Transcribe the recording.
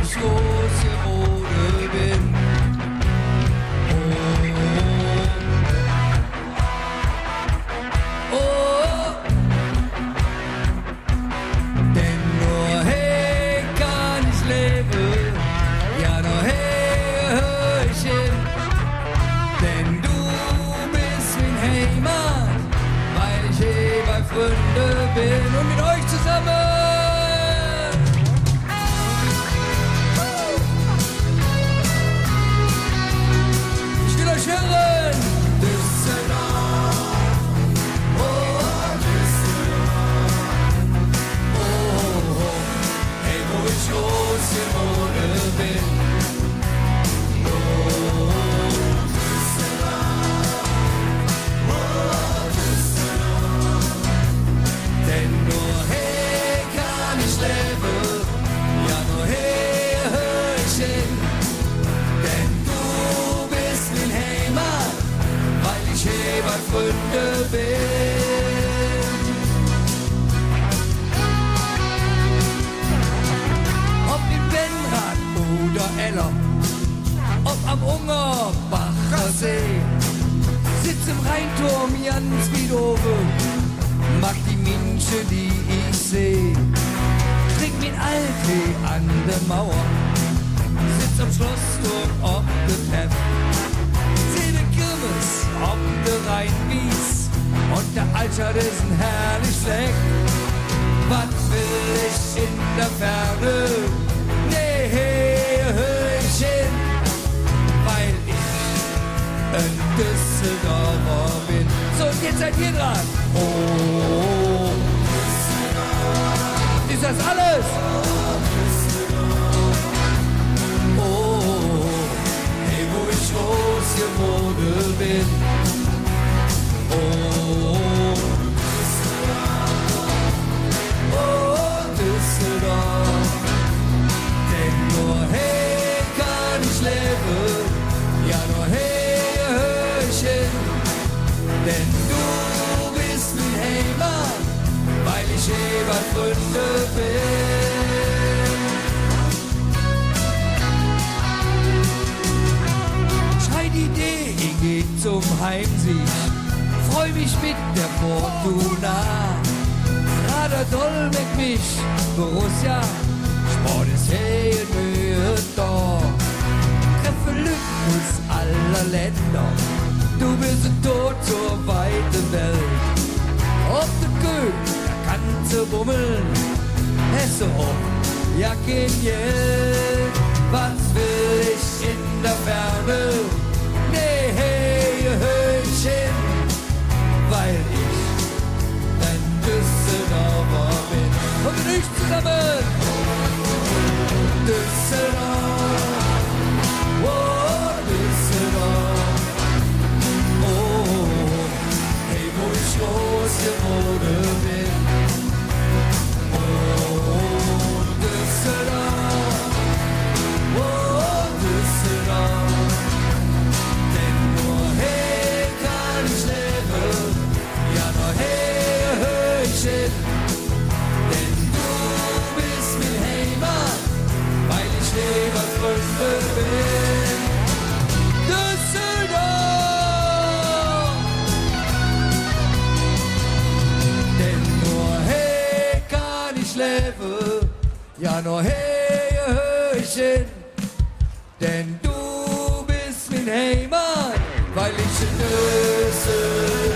ich groß geworden bin. Oh, oh, denn nur hey kann ich leben, ja nur hey hör ich hin, denn du bist mein Heimat, weil ich hey bei Freunden bin und mit euch zusammen. Freunde bin. Ob im Benrad oder Eller, ob am Ungerbacher See, sitz im Rheinturm ganz wie oben, mag die Menschen, die ich seh. Trink mit Alttee an der Mauer, sitz am Schlossturm ob der Treff, seh de Kirmes ob der Rheinwies und der Altstadt ist ein herrlich Fleck. Was will ich in der Ferne? Nee, hör ich hin, weil ich ein Düsseldorfer bin. So, und jetzt seid ihr dran. Oh, ist das alles? Oh, hey, wo ich groß geworden bin. Oh, Düsseldorf, denn nur hey kann ich leben, ja nur hey hör ich hin, denn du bist mein Heimat, weil ich hey bei Freunden bin. Schreit die Idee, ich geh zum Heimsieg, freu mich mit der Fortuna. Radar doll mit mich, Borussia, Sport ist hey und Mühe da. Treffe Lücken aller Länder, du bist ein Tod zur weiten Welt. Auf der Köh, da kannst du bummeln, Hesse hoch, ja kein Geld. Was will ich in der Ferne? Nee, hey, hör ich hin, weil ich ein Düsseldorfer bin. Und mit euch zusammen! Düsseldorf, oh, Düsseldorf, oh, hey, wo ich groß geworden bin. Oh, Düsseldorf, oh, Düsseldorf, denn nur hey kann ich leben, ja nur hey hör ich hin, denn du bist mein Heimat, weil ich lebe Freunde bin. Düsseldorf, denn nur hey kann ich leben, ja nur hey hör ich hin, denn du bist mein Heimat, weil ich in Düsseldorf